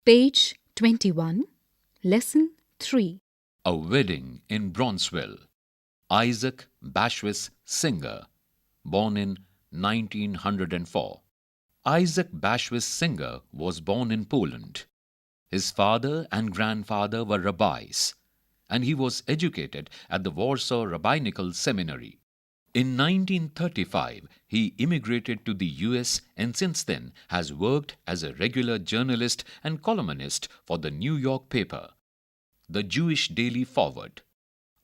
Page 21, Lesson 3. A Wedding in Brownsville. Isaac Bashevis Singer, born in 1904. Isaac Bashevis Singer was born in Poland. His father and grandfather were rabbis, and he was educated at the Warsaw Rabbinical Seminary. In 1935, he immigrated to the US and since then has worked as a regular journalist and columnist for the New York paper, the Jewish Daily Forward.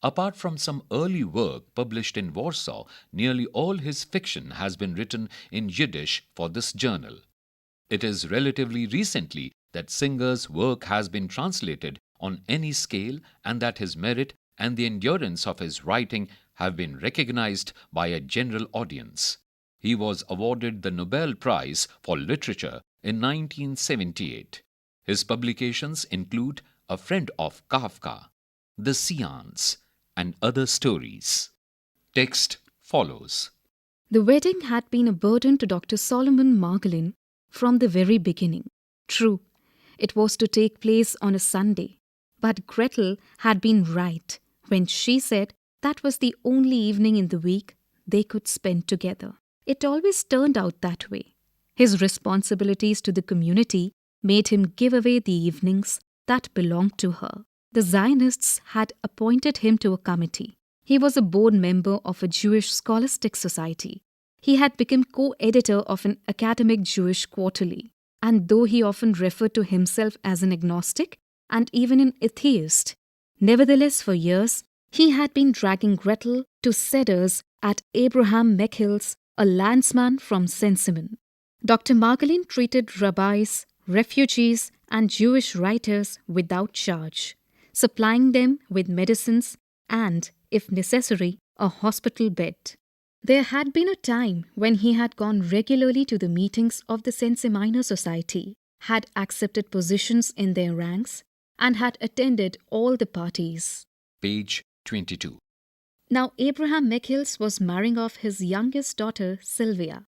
Apart from some early work published in Warsaw, nearly all his fiction has been written in Yiddish for this journal. It is relatively recently that Singer's work has been translated on any scale and that his merit and the endurance of his writing have been recognized by a general audience. He was awarded the Nobel Prize for Literature in 1978. His publications include A Friend of Kafka, The Seance, and Other Stories. Text follows. The wedding had been a burden to Dr. Solomon Margolin from the very beginning. True, it was to take place on a Sunday, but Gretel had been right when she said that was the only evening in the week they could spend together. It always turned out that way. His responsibilities to the community made him give away the evenings that belonged to her. The Zionists had appointed him to a committee. He was a board member of a Jewish scholastic society. He had become co-editor of an academic Jewish quarterly. And though he often referred to himself as an agnostic and even an atheist, nevertheless for years he had been dragging Gretel to Seders at Abraham Mechil's, a landsman from Saint-Simon. Dr. Margolin treated rabbis, refugees, and Jewish writers without charge, supplying them with medicines and, if necessary, a hospital bed. There had been a time when he had gone regularly to the meetings of the Saint-Simon Society, had accepted positions in their ranks, and had attended all the parties. Page 22. Now Abraham Mechils was marrying off his youngest daughter, Sylvia.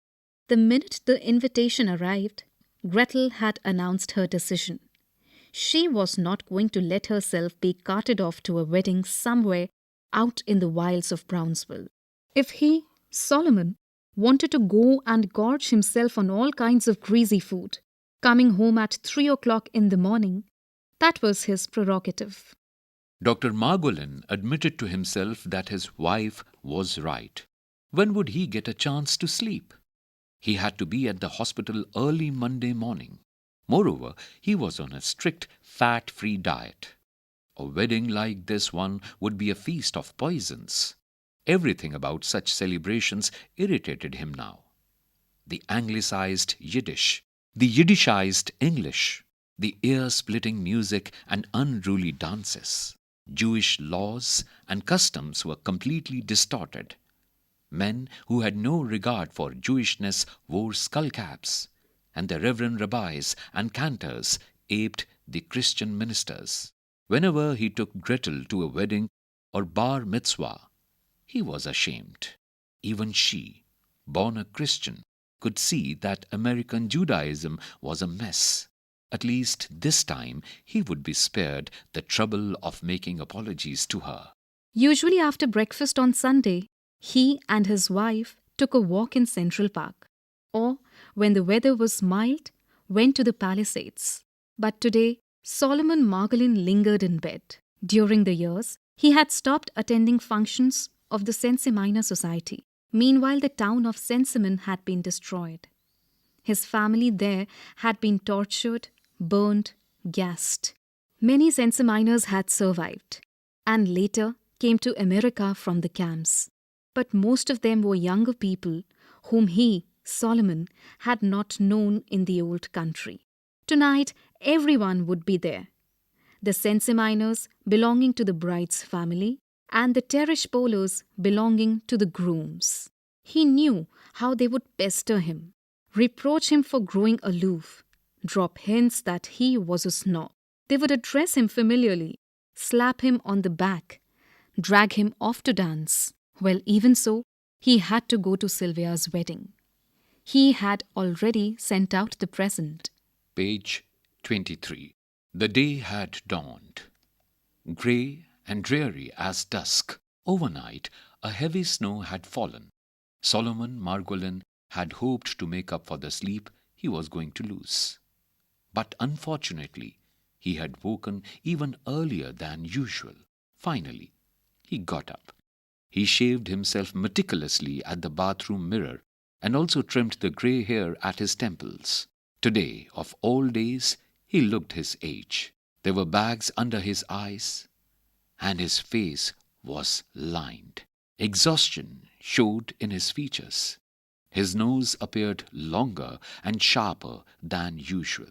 The minute the invitation arrived, Gretel had announced her decision. She was not going to let herself be carted off to a wedding somewhere out in the wilds of Brownsville. If he, Solomon, wanted to go and gorge himself on all kinds of greasy food, coming home at 3 o'clock in the morning, that was his prerogative. Dr. Margolin admitted to himself that his wife was right. When would he get a chance to sleep? He had to be at the hospital early Monday morning. Moreover, he was on a strict fat-free diet. A wedding like this one would be a feast of poisons. Everything about such celebrations irritated him now. The anglicized Yiddish, the Yiddishized English, the ear-splitting music and unruly dances. Jewish laws and customs were completely distorted. Men who had no regard for Jewishness wore skullcaps, and the reverend rabbis and cantors aped the Christian ministers. Whenever he took Gretel to a wedding or bar mitzvah, he was ashamed. Even she, born a Christian, could see that American Judaism was a mess. At least this time he would be spared the trouble of making apologies to her. Usually after breakfast on Sunday, he and his wife took a walk in Central Park, or, when the weather was mild, went to the Palisades. But today, Solomon Margolin lingered in bed. During the years, he had stopped attending functions of the Saint-Simon Society. Meanwhile, the town of Saint-Simon had been destroyed. His family there had been tortured, burned, gassed. Many Saint-Simoners had survived, and later came to America from the camps. But most of them were younger people whom he, Solomon, had not known in the old country. Tonight, everyone would be there. The Saint-Simoners belonging to the bride's family, and the Tereshpolos belonging to the grooms. He knew how they would pester him, reproach him for growing aloof, drop hints that he was a snob. They would address him familiarly, slap him on the back, drag him off to dance. Well, even so, he had to go to Sylvia's wedding. He had already sent out the present. Page 23. The day had dawned, grey and dreary as dusk. Overnight, a heavy snow had fallen. Solomon Margolin had hoped to make up for the sleep he was going to lose. But unfortunately, he had woken even earlier than usual. Finally, he got up. He shaved himself meticulously at the bathroom mirror and also trimmed the grey hair at his temples. Today, of all days, he looked his age. There were bags under his eyes, and his face was lined. Exhaustion showed in his features. His nose appeared longer and sharper than usual.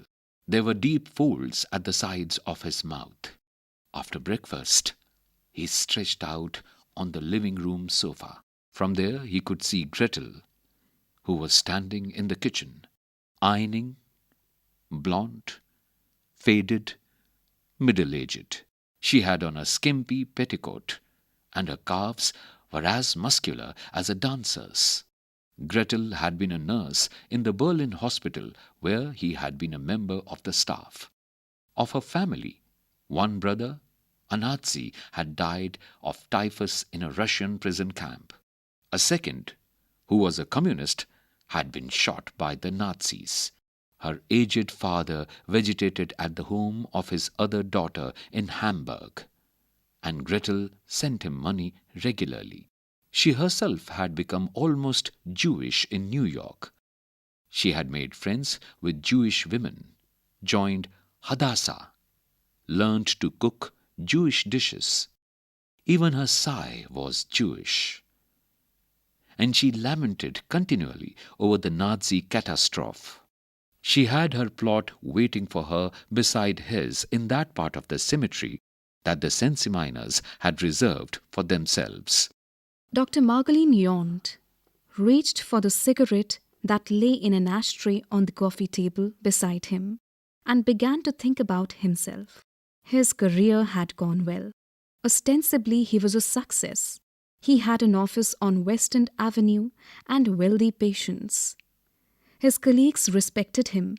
There were deep folds at the sides of his mouth. After breakfast, he stretched out on the living room sofa. From there he could see Gretel, who was standing in the kitchen, ironing, blonde, faded, middle-aged. She had on a skimpy petticoat, and her calves were as muscular as a dancer's. Gretel had been a nurse in the Berlin hospital where he had been a member of the staff. Of her family, one brother, a Nazi, had died of typhus in a Russian prison camp. A second, who was a communist, had been shot by the Nazis. Her aged father vegetated at the home of his other daughter in Hamburg, and Gretel sent him money regularly. She herself had become almost Jewish in New York. She had made friends with Jewish women, joined Hadassah, learned to cook Jewish dishes. Even her sigh was Jewish. And she lamented continually over the Nazi catastrophe. She had her plot waiting for her beside his in that part of the cemetery that the Sensiminers had reserved for themselves. Dr. Margolin yawned, reached for the cigarette that lay in an ashtray on the coffee table beside him, and began to think about himself. His career had gone well. Ostensibly, he was a success. He had an office on West End Avenue and wealthy patients. His colleagues respected him,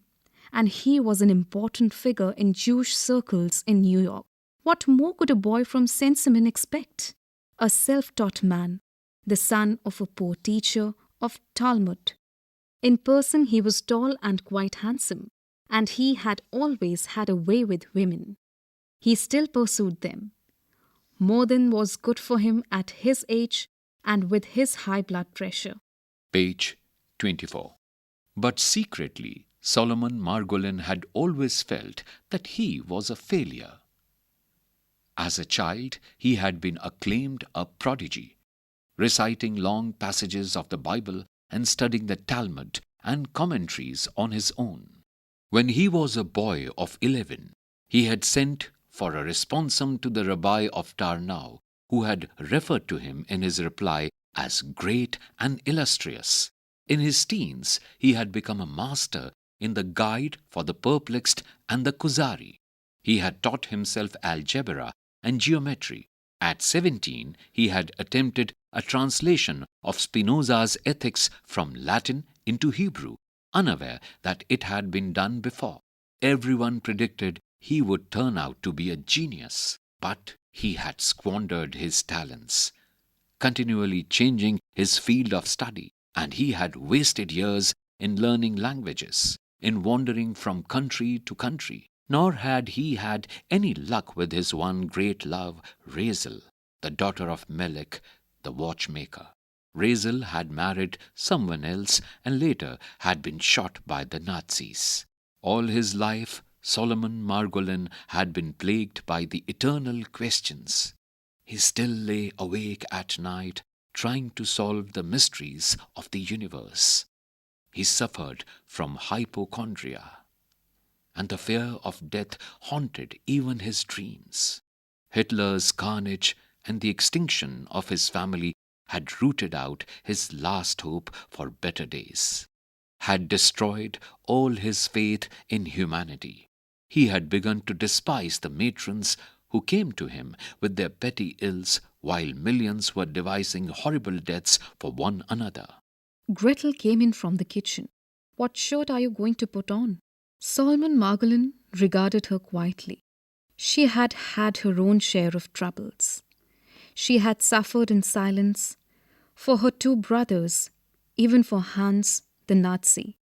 and he was an important figure in Jewish circles in New York. What more could a boy from Sensimin expect? A self-taught man, the son of a poor teacher of Talmud. In person, he was tall and quite handsome, and he had always had a way with women. He still pursued them. More than was good for him at his age and with his high blood pressure. Page 24. But secretly, Solomon Margolin had always felt that he was a failure. As a child, he had been acclaimed a prodigy, reciting long passages of the Bible and studying the Talmud and commentaries on his own. When he was a boy of 11, he had sent for a responsum to the rabbi of Tarnow, who had referred to him in his reply as great and illustrious. In his teens, he had become a master in the Guide for the Perplexed and the Kuzari. He had taught himself algebra and geometry. At 17, he had attempted a translation of Spinoza's Ethics from Latin into Hebrew, unaware that it had been done before. Everyone predicted he would turn out to be a genius, but he had squandered his talents, continually changing his field of study, and he had wasted years in learning languages, in wandering from country to country. Nor had he had any luck with his one great love, Razel, the daughter of Melek, the watchmaker. Razel had married someone else and later had been shot by the Nazis. All his life, Solomon Margolin had been plagued by the eternal questions. He still lay awake at night, trying to solve the mysteries of the universe. He suffered from hypochondria, and the fear of death haunted even his dreams. Hitler's carnage and the extinction of his family had rooted out his last hope for better days, had destroyed all his faith in humanity. He had begun to despise the matrons who came to him with their petty ills while millions were devising horrible deaths for one another. Gretel came in from the kitchen. "What shirt are you going to put on?" Solomon Margolin regarded her quietly. She had had her own share of troubles. She had suffered in silence for her two brothers, even for Hans the Nazi.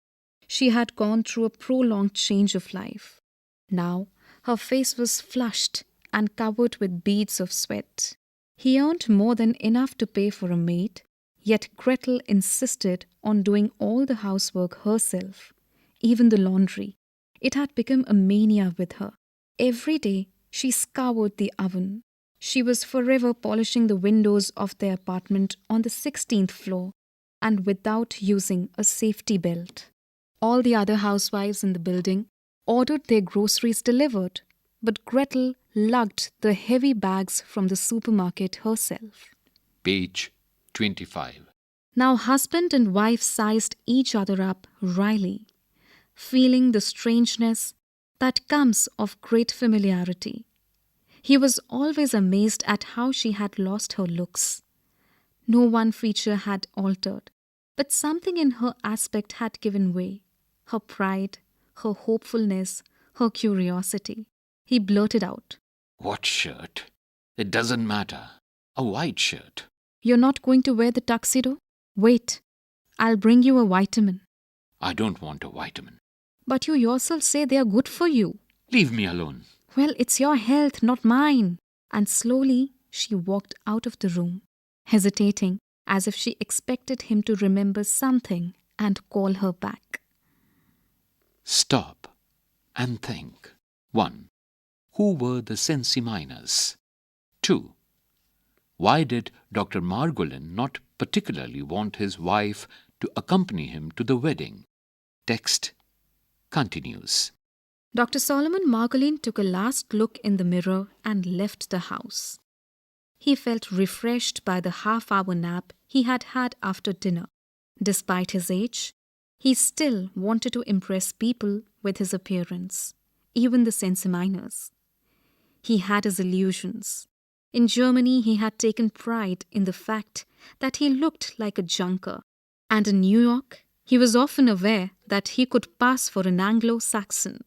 She had gone through a prolonged change of life. Now her face was flushed and covered with beads of sweat. He earned more than enough to pay for a maid, yet Gretel insisted on doing all the housework herself, even the laundry. It had become a mania with her. Every day she scoured the oven. She was forever polishing the windows of their apartment on the 16th floor, and without using a safety belt. All the other housewives in the building ordered their groceries delivered, but Gretel lugged the heavy bags from the supermarket herself. Page 25. Now husband and wife sized each other up wryly, feeling the strangeness that comes of great familiarity. He was always amazed at how she had lost her looks. No one feature had altered, but something in her aspect had given way. Her pride, her hopefulness, her curiosity. He blurted out, What shirt? It doesn't matter. A white shirt. "You're not going to wear the tuxedo? Wait, I'll bring you a vitamin." I don't want a vitamin. "But you yourself say they are good for you." Leave me alone. "Well, it's your health, not mine." And slowly she walked out of the room, hesitating as if she expected him to remember something and call her back. Stop and think. 1. Who were the Sensi miners? 2. Why did Dr. Margolin not particularly want his wife to accompany him to the wedding? Text continues. Dr. Solomon Margolin took a last look in the mirror and left the house. He felt refreshed by the half-hour nap he had had after dinner. Despite his age, he still wanted to impress people with his appearance, even the Sensi miners. He had his illusions. In Germany, he had taken pride in the fact that he looked like a junker, and in New York, he was often aware that he could pass for an Anglo-Saxon.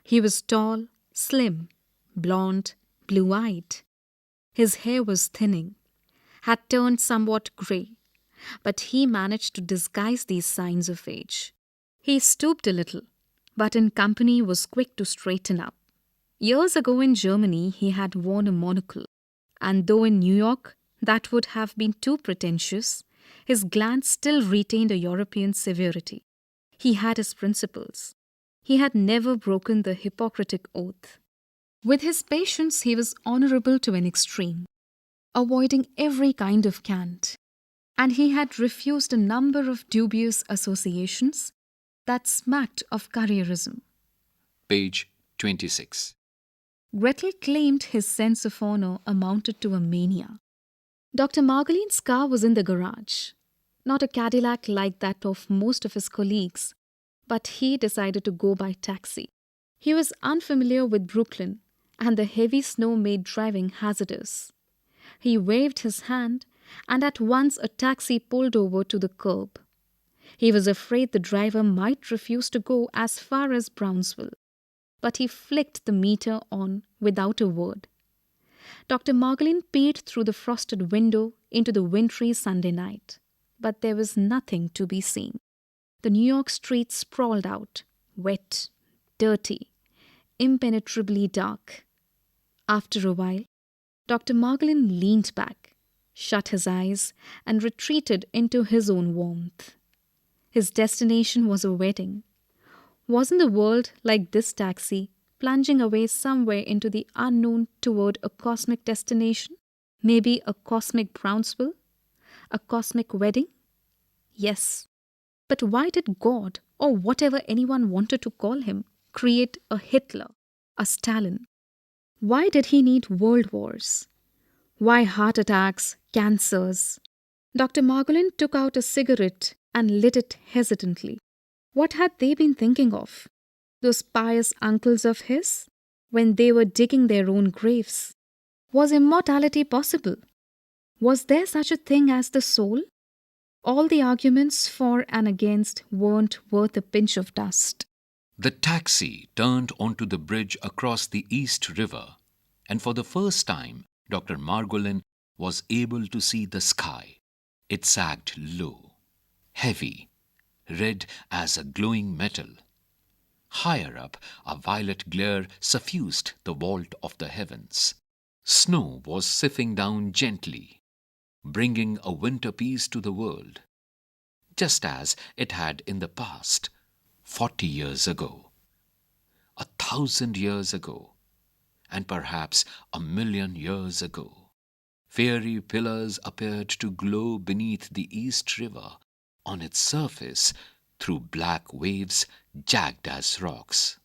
He was tall, slim, blonde, blue-eyed. His hair was thinning, had turned somewhat grey, but he managed to disguise these signs of age. He stooped a little, but in company was quick to straighten up. Years ago in Germany, he had worn a monocle, and though in New York that would have been too pretentious, his glance still retained a European severity. He had his principles. He had never broken the Hippocratic oath. With his patients, he was honourable to an extreme, avoiding every kind of cant, and he had refused a number of dubious associations that smacked of careerism. Page 26. Gretel claimed his sense of honour amounted to a mania. Dr. Margolin's car was in the garage, not a Cadillac like that of most of his colleagues, but he decided to go by taxi. He was unfamiliar with Brooklyn, and the heavy snow made driving hazardous. He waved his hand, and at once a taxi pulled over to the curb. He was afraid the driver might refuse to go as far as Brownsville, but he flicked the meter on without a word. Dr. Margolin peered through the frosted window into the wintry Sunday night, but there was nothing to be seen. The New York streets sprawled out, wet, dirty, impenetrably dark. After a while, Dr. Margolin leaned back, shut his eyes, and retreated into his own warmth. His destination was a wedding. Wasn't the world like this taxi, plunging away somewhere into the unknown toward a cosmic destination? Maybe a cosmic Brownsville? A cosmic wedding? Yes. But why did God, or whatever anyone wanted to call him, create a Hitler, a Stalin? Why did he need world wars? Why heart attacks, cancers? Dr. Margolin took out a cigarette and lit it hesitantly. What had they been thinking of? Those pious uncles of his, when they were digging their own graves? Was immortality possible? Was there such a thing as the soul? All the arguments for and against weren't worth a pinch of dust. The taxi turned onto the bridge across the East River, and for the first time, Dr. Margolin was able to see the sky. It sagged low, heavy, red as a glowing metal. Higher up, a violet glare suffused the vault of the heavens. Snow was sifting down gently, bringing a winter peace to the world, just as it had in the past, 40 years ago, 1,000 years ago, and perhaps 1,000,000 years ago. Fairy pillars appeared to glow beneath the East River, on its surface, through black waves jagged as rocks.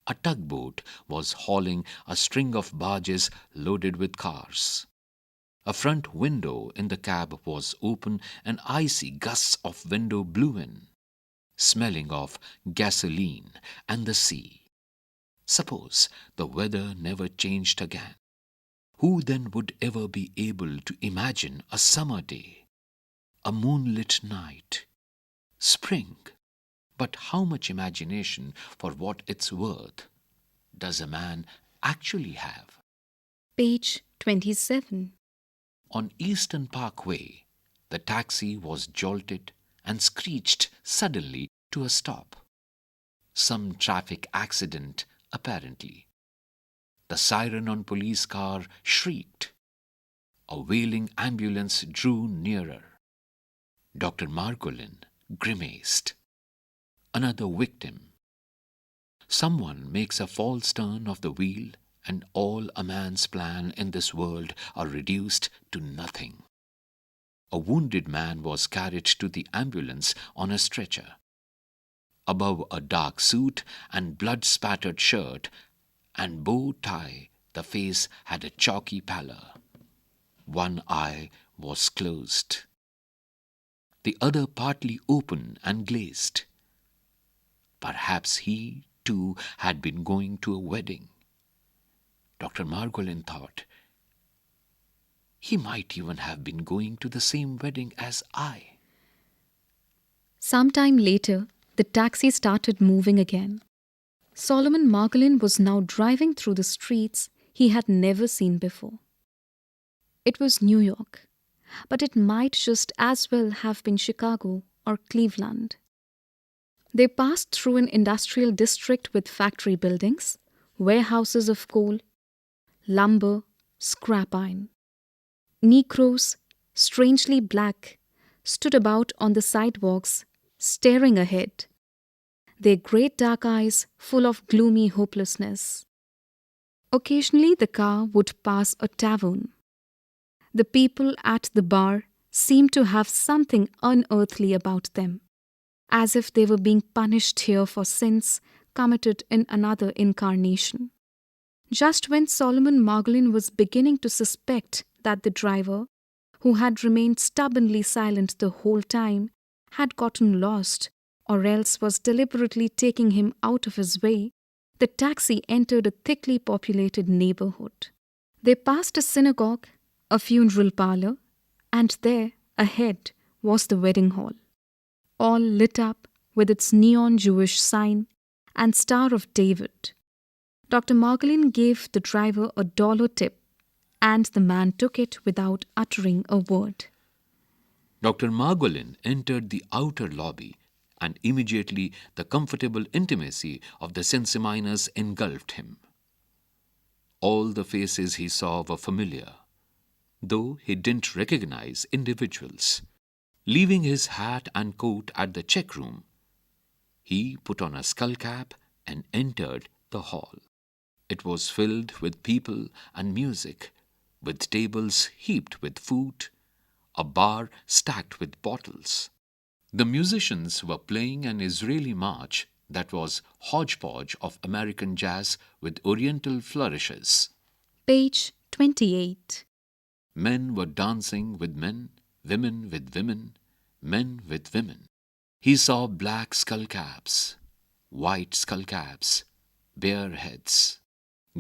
A tugboat was hauling a string of barges loaded with cars. A front window in the cab was open and icy gusts of wind blew in, smelling of gasoline and the sea. Suppose the weather never changed again. Who then would ever be able to imagine a summer day, a moonlit night, spring? But how much imagination, for what it's worth, does a man actually have? Page 27. On Eastern Parkway, the taxi was jolted and screeched suddenly to a stop. Some traffic accident, apparently. The siren on police car shrieked. A wailing ambulance drew nearer. Dr. Margolin grimaced. Another victim. Someone makes a false turn of the wheel, and all a man's plans in this world are reduced to nothing. A wounded man was carried to the ambulance on a stretcher. Above a dark suit and blood-spattered shirt and bow tie, the face had a chalky pallor. One eye was closed, the other partly open and glazed. Perhaps he, too, had been going to a wedding. Dr. Margolin thought, he might even have been going to the same wedding as I. Some time later, the taxi started moving again. Solomon Margolin was now driving through the streets he had never seen before. It was New York, but it might just as well have been Chicago or Cleveland. They passed through an industrial district with factory buildings, warehouses of coal, lumber, scrap iron. Negroes, strangely black, stood about on the sidewalks, staring ahead, their great dark eyes full of gloomy hopelessness. Occasionally the car would pass a tavern. The people at the bar seemed to have something unearthly about them, as if they were being punished here for sins committed in another incarnation. Just when Solomon Margolin was beginning to suspect that the driver, who had remained stubbornly silent the whole time, had gotten lost or else was deliberately taking him out of his way, the taxi entered a thickly populated neighborhood. They passed a synagogue, a funeral parlor, and there, ahead, was the wedding hall, all lit up with its neon Jewish sign and Star of David. Dr. Margolin gave the driver $1 tip, and the man took it without uttering a word. Dr. Margolin entered the outer lobby, and immediately the comfortable intimacy of the Senseminers engulfed him. All the faces he saw were familiar, though he didn't recognize individuals. Leaving his hat and coat at the check room, he put on a skull cap and entered the hall. It was filled with people and music, with tables heaped with food, a bar stacked with bottles. The musicians were playing an Israeli march that was hodgepodge of American jazz with Oriental flourishes. Page 28. Men were dancing with men, women with women, men with women. He saw black skullcaps, white skullcaps, bare heads.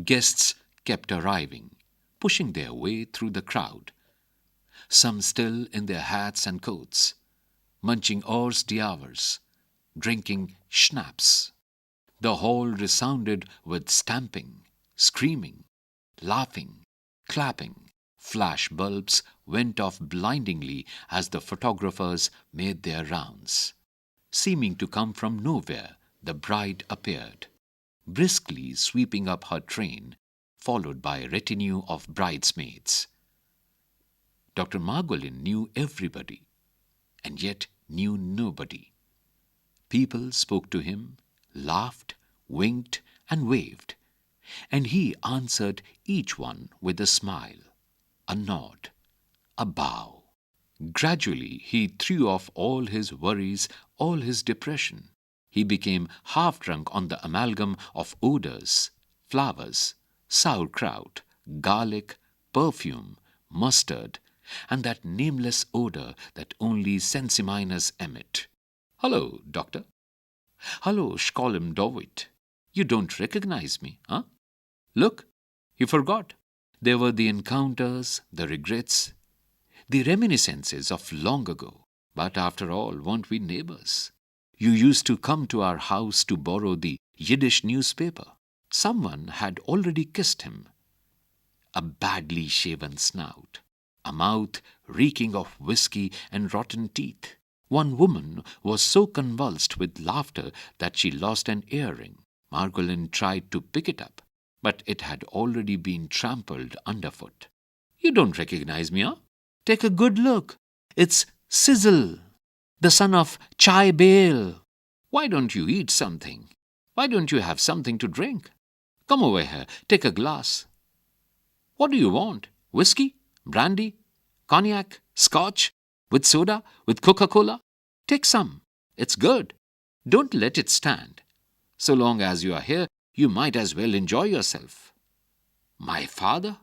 Guests kept arriving, pushing their way through the crowd, some still in their hats and coats, munching hors d'oeuvres, drinking schnapps. The hall resounded with stamping, screaming, laughing, clapping. Flash bulbs went off blindingly as the photographers made their rounds. Seeming to come from nowhere, the bride appeared, briskly sweeping up her train, followed by a retinue of bridesmaids. Dr. Margolin knew everybody, and yet knew nobody. People spoke to him, laughed, winked, and waved, and he answered each one with a smile, a nod, a bow. Gradually, he threw off all his worries, all his depression. He became half drunk on the amalgam of odors, flowers, sauerkraut, garlic, perfume, mustard, and that nameless odor that only sensiminers emit. Hello, doctor. Hello, Schkolem Dovit. You don't recognize me, huh? Look, you forgot. There were the encounters, the regrets, the reminiscences of long ago. But after all, weren't we neighbors? You used to come to our house to borrow the Yiddish newspaper. Someone had already kissed him. A badly shaven snout, a mouth reeking of whiskey and rotten teeth. One woman was so convulsed with laughter that she lost an earring. Margolin tried to pick it up, but it had already been trampled underfoot. You don't recognize me, huh? Take a good look. It's Sizzle, the son of Chai Bale. Why don't you eat something? Why don't you have something to drink? Come over here, take a glass. What do you want? Whiskey? Brandy? Cognac? Scotch? With soda? With Coca-Cola? Take some. It's good. Don't let it stand. So long as you are here, you might as well enjoy yourself. My father?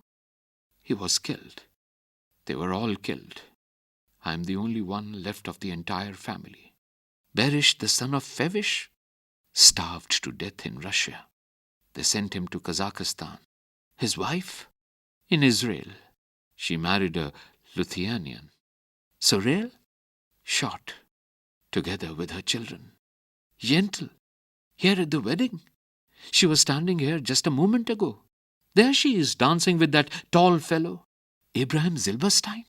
He was killed. They were all killed. I am the only one left of the entire family. Berish, the son of Fevish, starved to death in Russia. They sent him to Kazakhstan. His wife? In Israel. She married a Lithuanian. Sorel? Shot, together with her children. Yentl, here at the wedding. She was standing here just a moment ago. There she is, dancing with that tall fellow, Abraham Zilberstein.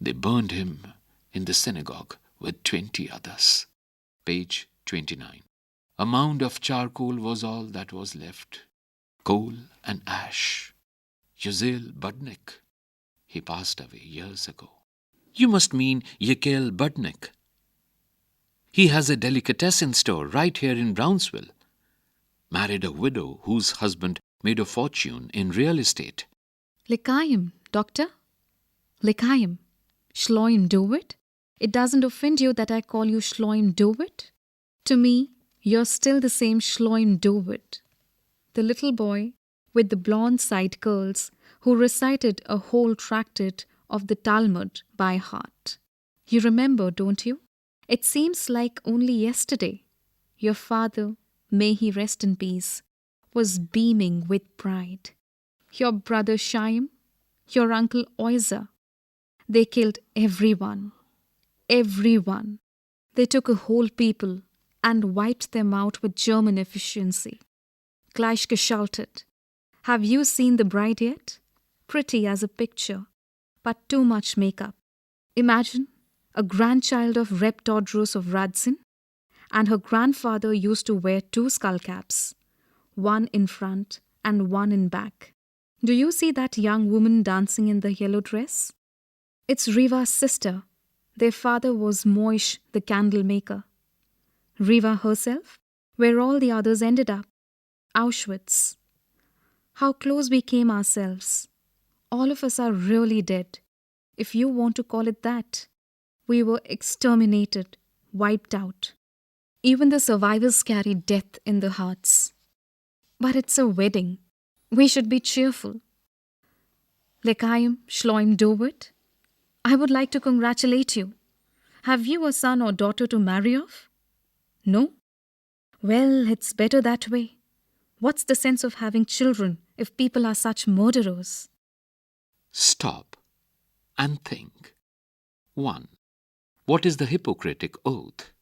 They burned him in the synagogue with 20 others. Page 29. A mound of charcoal was all that was left. Coal and ash. Yuzel Budnik. He passed away years ago. You must mean Yekel Budnik. He has a delicatessen store right here in Brownsville. Married a widow whose husband made a fortune in real estate. Lekayim, doctor? Lekayim. Shloim Dovit? It doesn't offend you that I call you Shloim Dovit? To me, you're still the same Shloim Dovit. The little boy with the blonde side curls who recited a whole tractate of the Talmud by heart. You remember, don't you? It seems like only yesterday. Your father, may he rest in peace, was beaming with pride. Your brother Shaim, your uncle Oiza, they killed everyone. Everyone. They took a whole people and wiped them out with German efficiency. Gleichgeschaltet. Have you seen the bride yet? Pretty as a picture, but too much makeup. Imagine a grandchild of Reb Todros of Radzin, and her grandfather used to wear 2 skullcaps, one in front and one in back. Do you see that young woman dancing in the yellow dress? It's Riva's sister. Their father was Moish, the candle maker. Riva herself, where all the others ended up. Auschwitz. How close we came ourselves. All of us are really dead, if you want to call it that. We were exterminated, wiped out. Even the survivors carry death in their hearts. But it's a wedding. We should be cheerful. Lekayim Shloim Dovit, I would like to congratulate you. Have you a son or daughter to marry off? No? Well, it's better that way. What's the sense of having children if people are such murderers? Stop and think. 1. What is the Hippocratic Oath?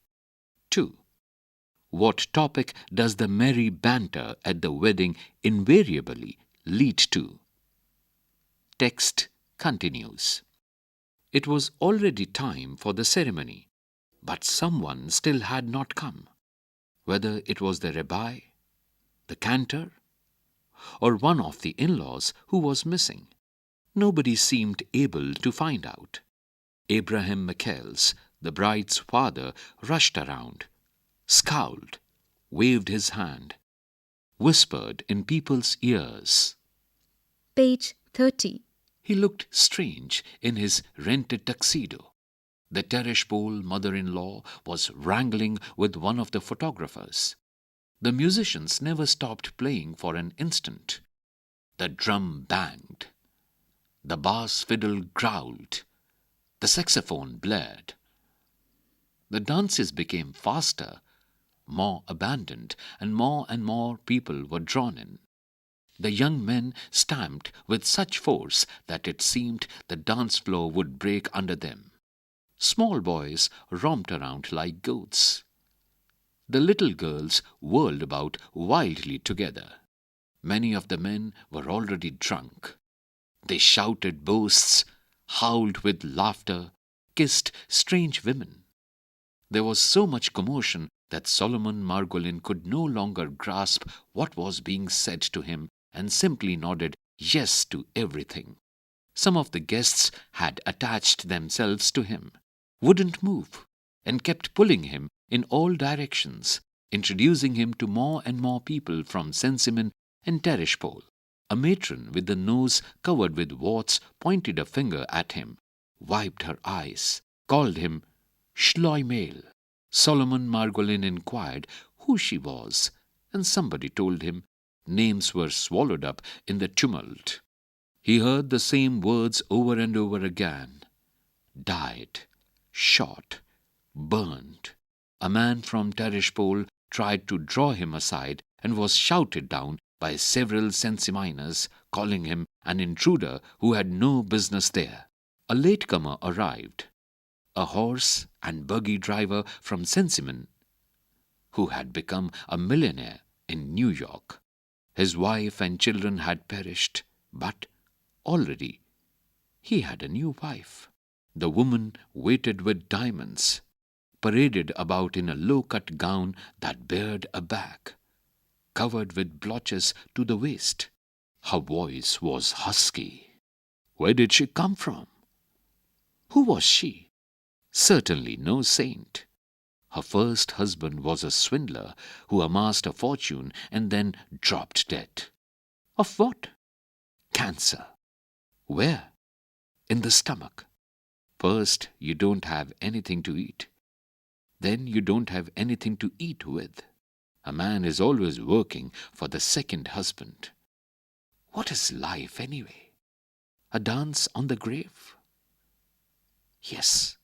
2. What topic does the merry banter at the wedding invariably lead to? Text continues. It was already time for the ceremony, but someone still had not come. Whether it was the rabbi, the cantor, or one of the in-laws who was missing, nobody seemed able to find out. Abraham Michaels, the bride's father, rushed around, scowled, waved his hand, whispered in people's ears. Page 30. He looked strange in his rented tuxedo. The Tereshpol mother-in-law was wrangling with one of the photographers. The musicians never stopped playing for an instant. The drum banged. The bass fiddle growled. The saxophone blared. The dances became faster, more abandoned, and more people were drawn in. The young men stamped with such force that it seemed the dance floor would break under them. Small boys romped around like goats. The little girls whirled about wildly together. Many of the men were already drunk. They shouted boasts, howled with laughter, kissed strange women. There was so much commotion that Solomon Margolin could no longer grasp what was being said to him and simply nodded yes to everything. Some of the guests had attached themselves to him, wouldn't move, and kept pulling him in all directions, introducing him to more and more people from Sensiman and Tereshpol. A matron with the nose covered with warts pointed a finger at him, wiped her eyes, called him Shloimel. Solomon Margolin inquired who she was, and somebody told him names were swallowed up in the tumult. He heard the same words over and over again. Died, shot, burned. A man from Tereshpol tried to draw him aside and was shouted down by several Sensiminers, calling him an intruder who had no business there. A latecomer arrived, a horse and buggy driver from Sensiman, who had become a millionaire in New York. His wife and children had perished, but already he had a new wife. The woman weighted with diamonds, paraded about in a low-cut gown that bared a back, covered with blotches to the waist. Her voice was husky. Where did she come from? Who was she? Certainly no saint. Her first husband was a swindler who amassed a fortune and then dropped dead. Of what? Cancer. Where? In the stomach. First, you don't have anything to eat. Then you don't have anything to eat with. A man is always working for the second husband. What is life anyway? A dance on the grave? Yes.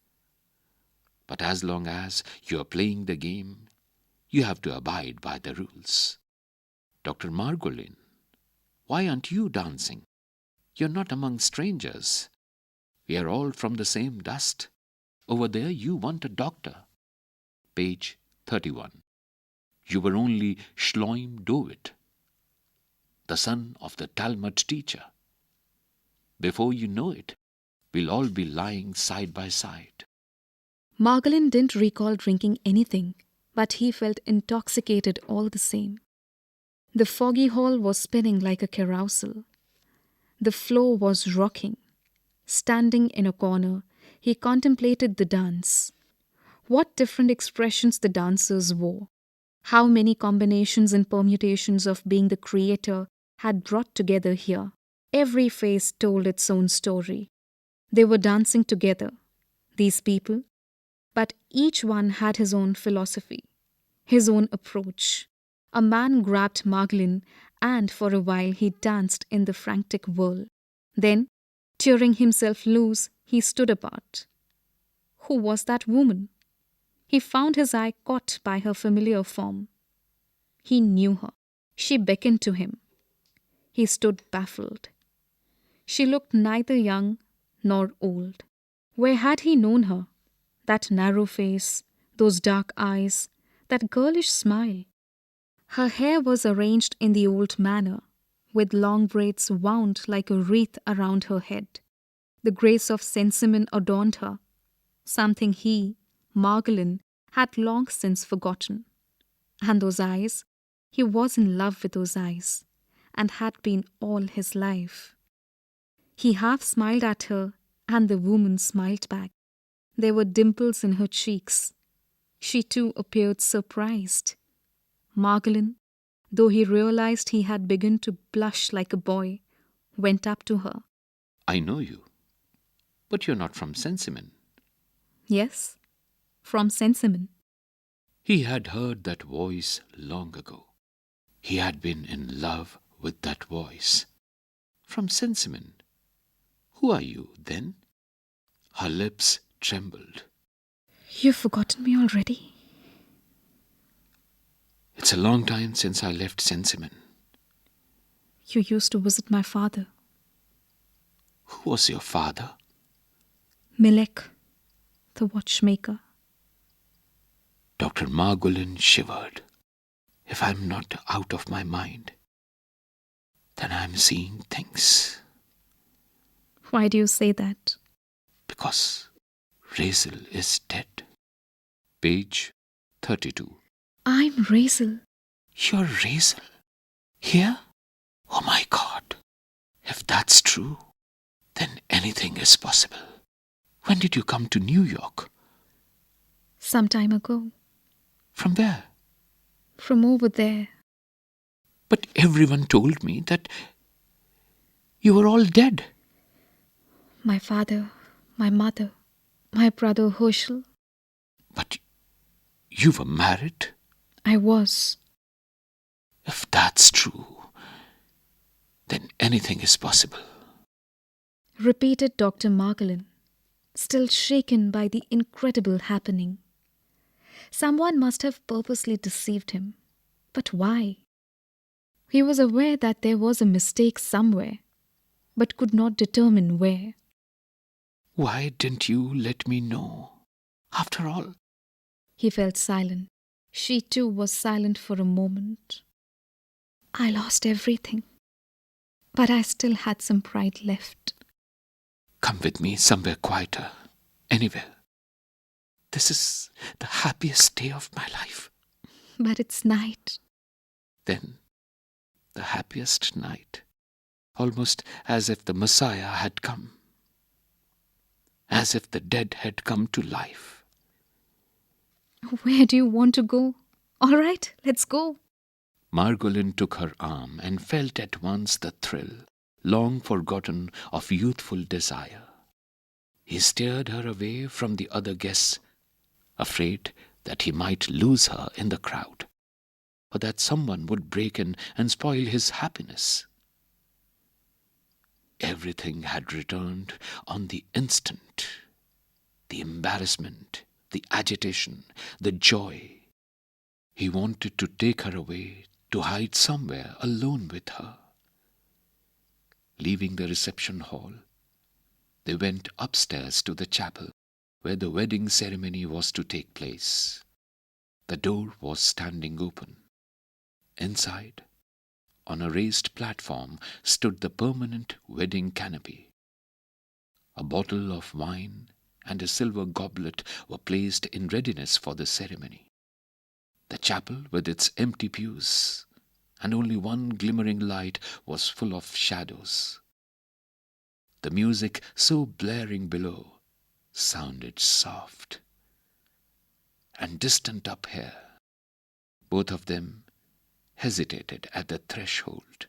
But as long as you are playing the game, you have to abide by the rules. Dr. Margolin, why aren't you dancing? You're not among strangers. We are all from the same dust. Over there you want a doctor. Page 31. You were only Shloim David, the son of the Talmud teacher. Before you know it, we'll all be lying side by side. Margolin didn't recall drinking anything, but he felt intoxicated all the same. The foggy hall was spinning like a carousel. The floor was rocking. Standing in a corner, he contemplated the dance. What different expressions the dancers wore. How many combinations and permutations of being the creator had brought together here. Every face told its own story. They were dancing together, these people, but each one had his own philosophy, his own approach. A man grabbed Margolin, and for a while he danced in the frantic whirl. Then, tearing himself loose, he stood apart. Who was that woman? He found his eye caught by her familiar form. He knew her. She beckoned to him. He stood baffled. She looked neither young nor old. Where had he known her? That narrow face, those dark eyes, That girlish smile. Her hair was arranged in the old manner, with long braids wound like a wreath around her head. The grace of Sensiman adorned her, something he, Margolin, had long since forgotten. And those eyes, he was in love with those eyes, and had been all his life. He half smiled at her, and the woman smiled back. There were dimples in her cheeks. She too appeared surprised. Margolin, though he realized he had begun to blush like a boy, went up to her. I know you, but you're not from Sensiman. Yes, from Sensiman. He had heard that voice long ago. He had been in love with that voice. From Sensiman. Who are you, then? Her lips trembled. You've forgotten me already? It's a long time since I left Sensiman. You used to visit my father. Who was your father? Milek, the watchmaker. Dr. Margolin shivered. If I'm not out of my mind, then I'm seeing things. Why do you say that? Because Razel is dead. Page 32. I'm Razel. You're Razel? Here? Oh my God. If that's true, then anything is possible. When did you come to New York? Some time ago. From where? From over there. But everyone told me that you were all dead. My father, my mother, my brother Herschel. But you were married? I was. If that's true, then anything is possible. Repeated Dr. Margolin, still shaken by the incredible happening. Someone must have purposely deceived him. But why? He was aware that there was a mistake somewhere, but could not determine where. Why didn't you let me know? After all, He felt silent. She too was silent for a moment. I lost everything, but I still had some pride left. come with me somewhere quieter, anywhere. This is the happiest day of my life. But it's night. Then, the happiest night, almost as if the Messiah had come, as if the dead had come to life. Where do you want to go? All right, let's go. Margolin took her arm and felt at once the thrill, long forgotten, of youthful desire. He steered her away from the other guests, afraid that he might lose her in the crowd, or that someone would break in and spoil his happiness. Everything had returned on the instant. The embarrassment, the agitation, the joy. He wanted to take her away, to hide somewhere alone with her. Leaving the reception hall, they went upstairs to the chapel where the wedding ceremony was to take place. The door was standing open. Inside, on a raised platform, stood the permanent wedding canopy. A bottle of wine and a silver goblet were placed in readiness for the ceremony. The chapel, with its empty pews and only one glimmering light, was full of shadows. The music, so blaring below, sounded soft and distant up here. Both of them hesitated at the threshold.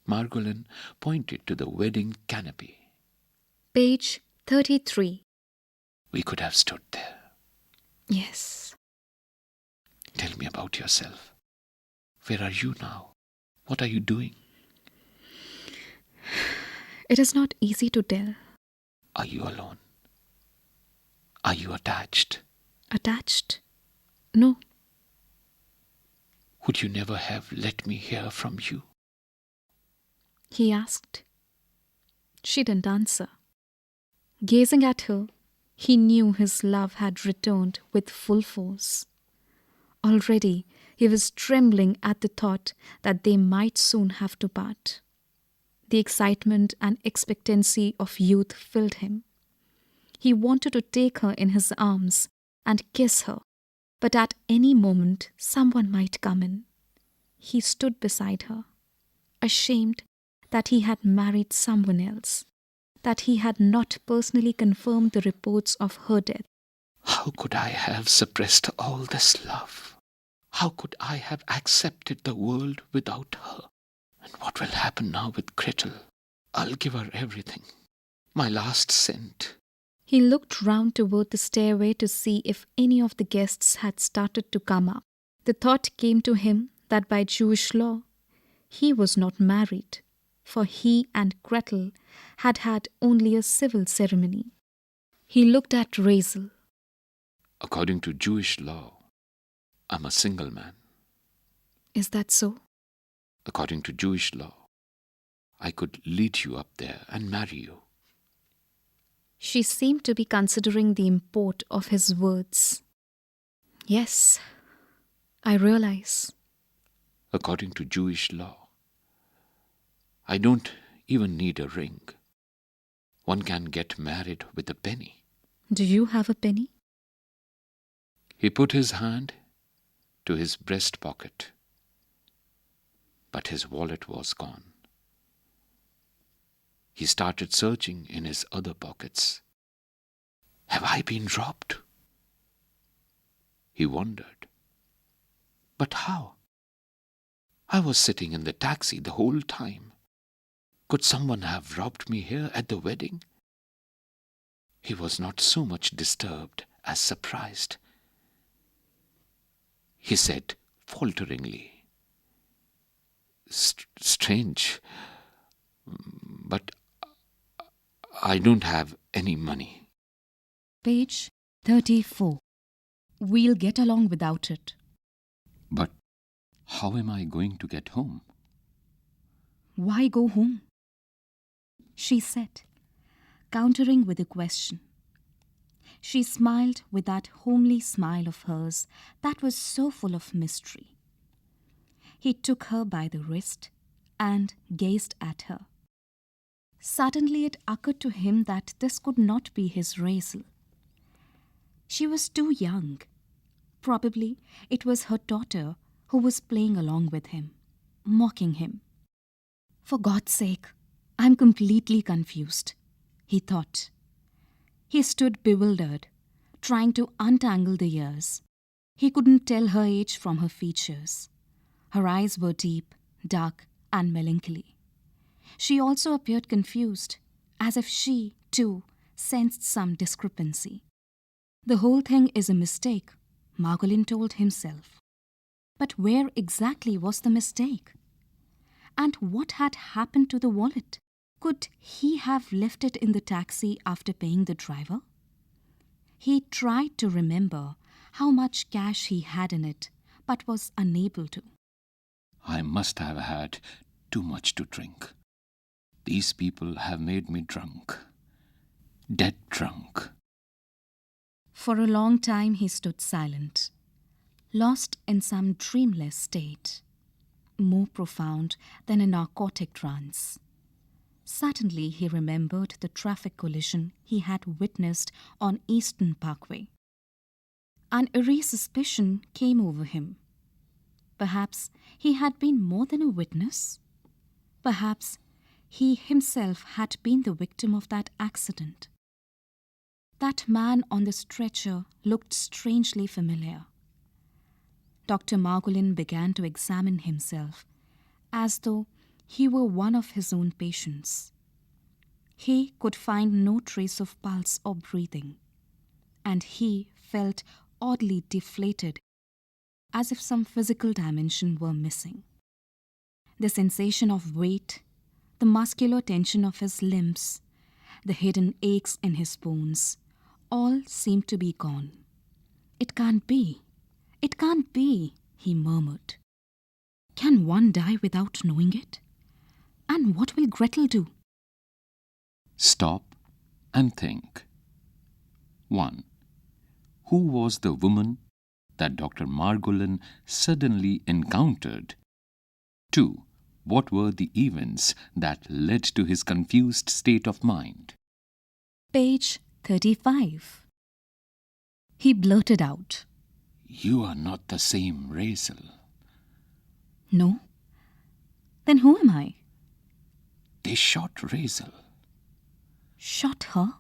Margolin pointed to the wedding canopy. Page 33. We could have stood there. Yes. Tell me about yourself. Where are you now? What are you doing? It is not easy to tell. Are you alone? Are you attached? Attached? No. Would you never have let me hear from you? He asked. She didn't answer. Gazing at her, he knew his love had returned with full force. Already he was trembling at the thought that they might soon have to part. The excitement and expectancy of youth filled him. He wanted to take her in his arms and kiss her, but at any moment someone might come in. He stood beside her, ashamed that he had married someone else, that he had not personally confirmed the reports of her death. How could I have suppressed all this love? How could I have accepted the world without her? And what will happen now with Gretel? I'll give her everything. My last cent. He looked round toward the stairway to see if any of the guests had started to come up. The thought came to him that by Jewish law, he was not married, for he and Gretel had had only a civil ceremony. He looked at Razel. According to Jewish law, I'm a single man. Is that so? According to Jewish law, I could lead you up there and marry you. She seemed to be considering the import of his words. Yes, I realize. According to Jewish law, I don't even need a ring. One can get married with a penny. Do you have a penny? He put his hand to his breast pocket, but his wallet was gone. He started searching in his other pockets. Have I been robbed? He wondered. But how? I was sitting in the taxi the whole time. Could someone have robbed me here at the wedding? He was not so much disturbed as surprised. He said falteringly, Strange, but I don't have any money. Page 34. We'll get along without it. But how am I going to get home? Why go home? She said, countering with a question. She smiled with that homely smile of hers that was so full of mystery. He took her by the wrist and gazed at her. Suddenly it occurred to him that this could not be his Razel. She was too young. Probably it was her daughter who was playing along with him, mocking him. For God's sake, I'm completely confused, he thought. He stood bewildered, trying to untangle the years. He couldn't tell her age from her features. Her eyes were deep, dark, and melancholy. She also appeared confused, as if she, too, sensed some discrepancy. The whole thing is a mistake, Margolin told himself. But where exactly was the mistake? And what had happened to the wallet? Could he have left it in the taxi after paying the driver? He tried to remember how much cash he had in it, but was unable to. I must have had too much to drink. These people have made me drunk. Dead drunk. For a long time he stood silent, lost in some dreamless state, more profound than a narcotic trance. Suddenly he remembered the traffic collision he had witnessed on Eastern Parkway. An eerie suspicion came over him. Perhaps he had been more than a witness. Perhaps he himself had been the victim of that accident. That man on the stretcher looked strangely familiar. Dr. Margolin began to examine himself, as though he were one of his own patients. He could find no trace of pulse or breathing, and he felt oddly deflated, as if some physical dimension were missing. The sensation of weight, the muscular tension of his limbs, the hidden aches in his bones, all seemed to be gone. It can't be, he murmured. Can one die without knowing it? And what will Gretel do? Stop and think. 1. Who was the woman that Dr. Margolin suddenly encountered? 2. What were the events that led to his confused state of mind? Page 35. He blurted out, You are not the same Razel. No? Then who am I? They shot Razel. Shot her?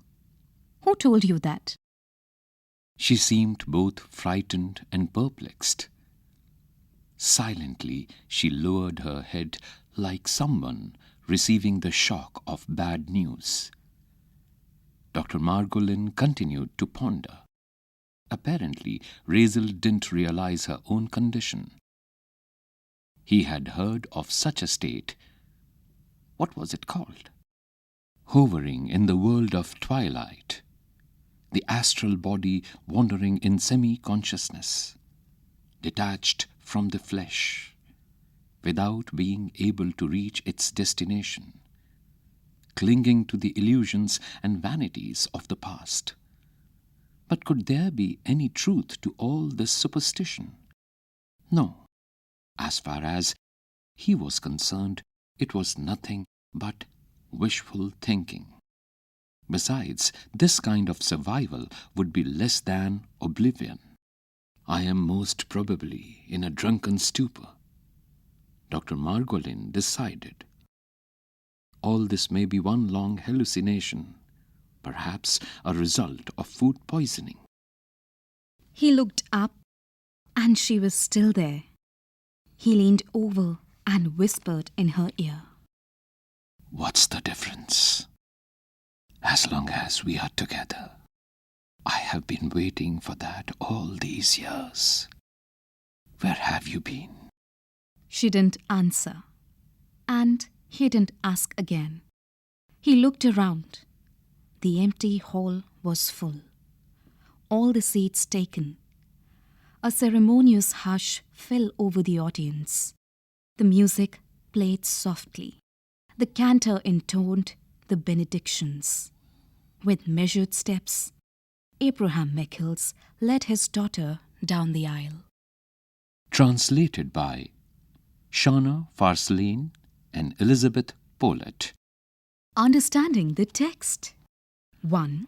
Who told you that? She seemed both frightened and perplexed. Silently, she lowered her head like someone receiving the shock of bad news. Dr. Margolin continued to ponder. Apparently, Razel didn't realize her own condition. He had heard of such a state. What was it called? Hovering in the world of twilight. The astral body wandering in semi-consciousness, detached from the flesh, without being able to reach its destination, clinging to the illusions and vanities of the past. But could there be any truth to all this superstition? No. As far as he was concerned, it was nothing but wishful thinking. Besides, this kind of survival would be less than oblivion. I am most probably in a drunken stupor, Dr. Margolin decided. All this may be one long hallucination, perhaps a result of food poisoning. He looked up, and she was still there. He leaned over and whispered in her ear, What's the difference? As long as we are together. I have been waiting for that all these years. Where have you been? She didn't answer, and he didn't ask again. He looked around. The empty hall was full. All the seats taken. A ceremonious hush fell over the audience. The music played softly. The cantor intoned the benedictions. With measured steps, Abraham Michaels led his daughter down the aisle. Translated by Shauna Farslane and Elizabeth Pollett. Understanding the text. 1.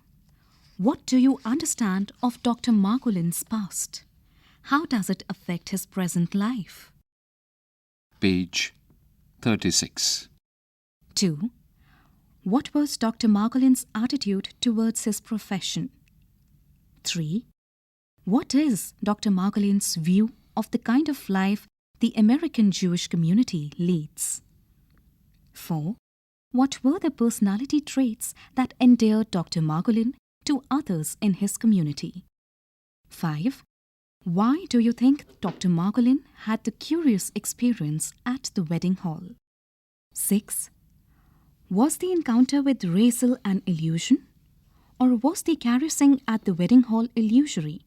What do you understand of Dr. Margolin's past? How does it affect his present life? Page 36. 2. What was Dr. Margolin's attitude towards his profession? 3. What is Dr. Margolin's view of the kind of life the American Jewish community leads? 4. What were the personality traits that endeared Dr. Margolin to others in his community? 5. Why do you think Dr. Margolin had the curious experience at the wedding hall? 6. Was the encounter with Razel an illusion? Or was the caressing at the wedding hall illusory?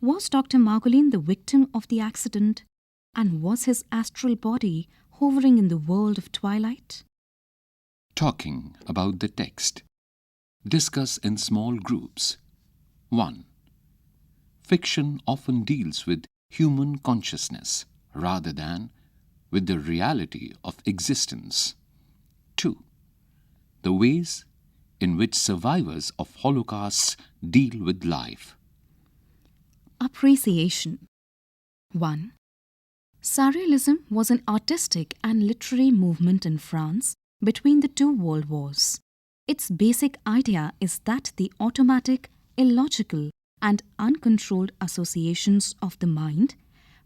Was Dr. Margolin the victim of the accident? And was his astral body hovering in the world of twilight? Talking about the text. Discuss in small groups. 1. Fiction often deals with human consciousness rather than with the reality of existence. 2. The ways in which survivors of Holocausts deal with life. Appreciation. 1. Surrealism was an artistic and literary movement in France between the two world wars. Its basic idea is that the automatic, illogical, and uncontrolled associations of the mind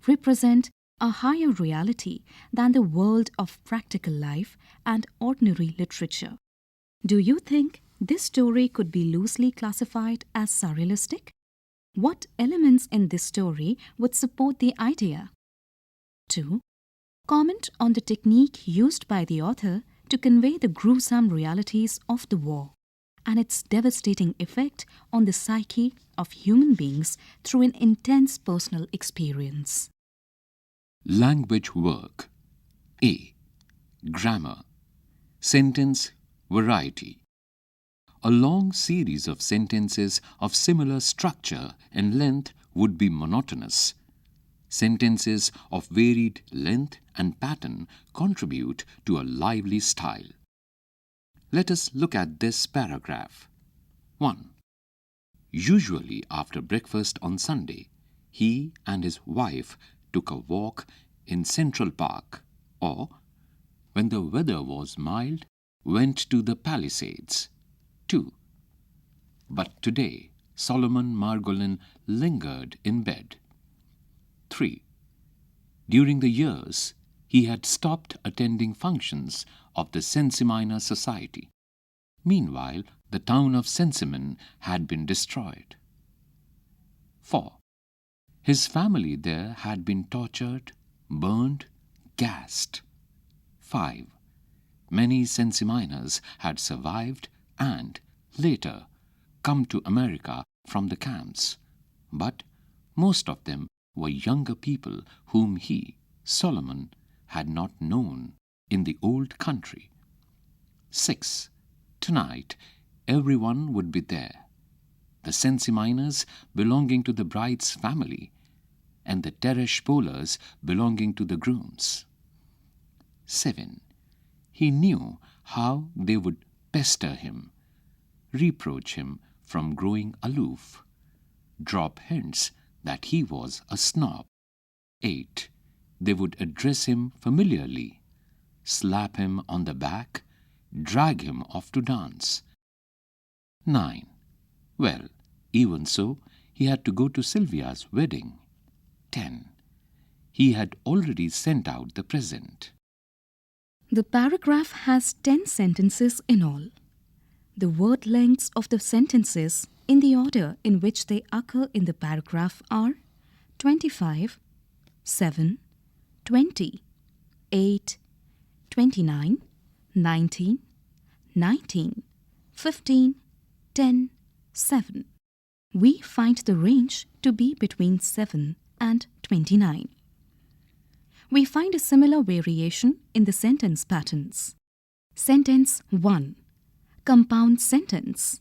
represent a higher reality than the world of practical life and ordinary literature. Do you think this story could be loosely classified as surrealistic? What elements in this story would support the idea? 2. Comment on the technique used by the author to convey the gruesome realities of the war and its devastating effect on the psyche of human beings through an intense personal experience. Language work. A. Grammar. Sentence variety. A long series of sentences of similar structure and length would be monotonous. Sentences of varied length and pattern contribute to a lively style. Let us look at this paragraph. 1. Usually after breakfast on Sunday, he and his wife took a walk in Central Park, or, when the weather was mild, went to the Palisades. 2. But today, Solomon Margolin lingered in bed. 3. During the years, he had stopped attending functions of the Sensimina Society. Meanwhile, the town of Sensiman had been destroyed. 4. His family there had been tortured, burned, gassed. 5. Many Sensiminas had survived and, later, come to America from the camps, but most of them were younger people whom he, Solomon, had not known in the old country. 6. Tonight, everyone would be there. The Sensiminas belonging to the bride's family, and the Teresh Polars belonging to the grooms. 7. He knew how they would pester him, reproach him from growing aloof, drop hints that he was a snob. 8. They would address him familiarly, slap him on the back, drag him off to dance. 9. Well, even so, he had to go to Sylvia's wedding. 10. He had already sent out the present. The paragraph has 10 sentences in all. The word lengths of the sentences in the order in which they occur in the paragraph are 25, 7, 20, 8, 29, 19, 19, 15, 10, 7. We find the range to be between 7 and 29. We find a similar variation in the sentence patterns. Sentence 1. Compound sentence.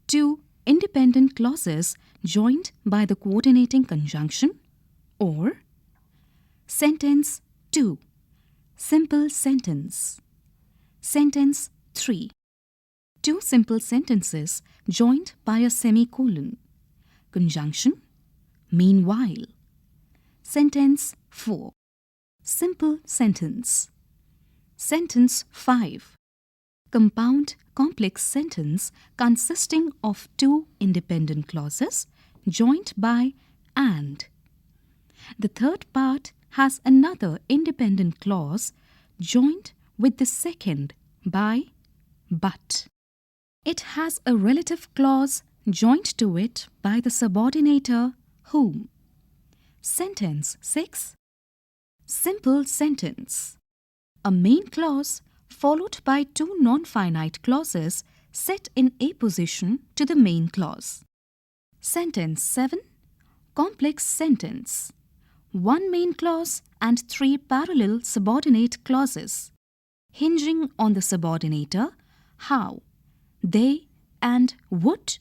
2 independent clauses joined by the coordinating conjunction, or Sentence 2. Simple sentence. Sentence 3. 2 simple sentences joined by a semicolon. Conjunction. Meanwhile. Sentence 4. Simple sentence. Sentence 5. Compound complex sentence consisting of 2 independent clauses joined by and. The third part has another independent clause joined with the second by but. It has a relative clause joined to it by the subordinator whom. Sentence 6. Simple sentence. A main clause followed by 2 non-finite clauses set in a position to the main clause. Sentence 7. Complex sentence. 1 main clause and 3 parallel subordinate clauses, hinging on the subordinator how, they, and would,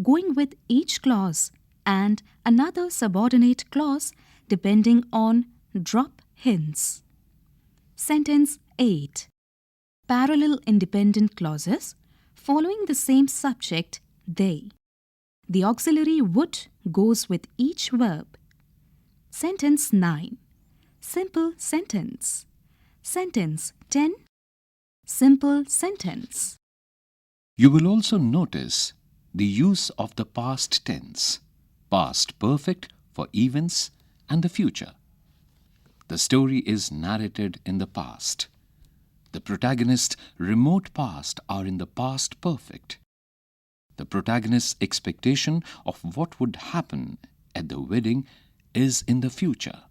going with each clause and another subordinate clause depending on drop hints. Sentence 8. Parallel independent clauses following the same subject, they. The auxiliary would goes with each verb. Sentence 9. Simple sentence. Sentence 10. Simple sentence. You will also notice the use of the past tense, past perfect for events and the future. The story is narrated in the past. The protagonist's remote past are in the past perfect. The protagonist's expectation of what would happen at the wedding is in the future.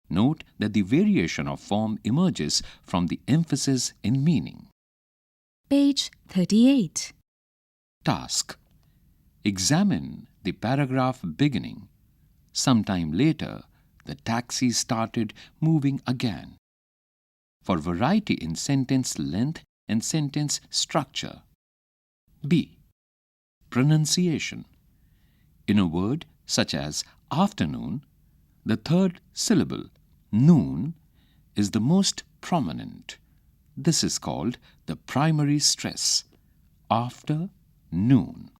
Note that the variation of form emerges from the emphasis in meaning. Page 38. Task. Examine the paragraph beginning. Sometime later, the taxi started moving again. For variety in sentence length and sentence structure. B. Pronunciation. In a word, such as afternoon, the third syllable, noon, is the most prominent. This is called the primary stress, after noon.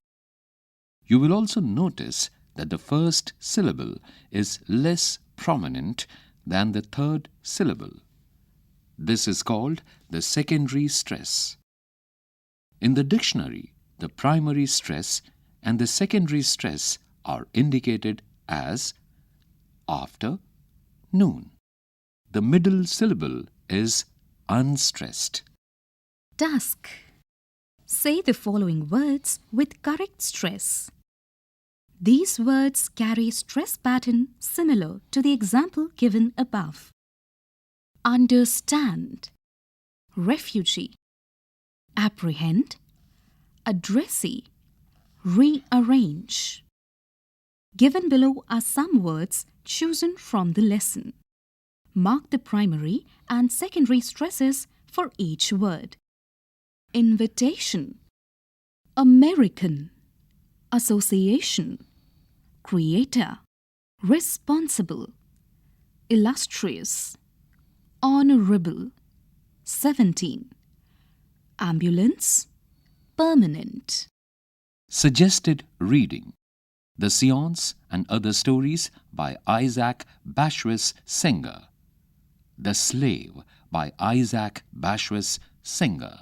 You will also notice that the first syllable is less prominent than the third syllable. This is called the secondary stress. In the dictionary, the primary stress and the secondary stress are indicated as after noon. The middle syllable is unstressed. Dusk. Say the following words with correct stress. These words carry stress pattern similar to the example given above. Understand, refugee, apprehend, addressee, rearrange. Given below are some words chosen from the lesson. Mark the primary and secondary stresses for each word. Invitation, American, association, creator, responsible, illustrious, honorable, 17, ambulance, permanent. Suggested reading: The Seance and Other Stories by Isaac Bashevis Singer. The Slave by Isaac Bashevis Singer.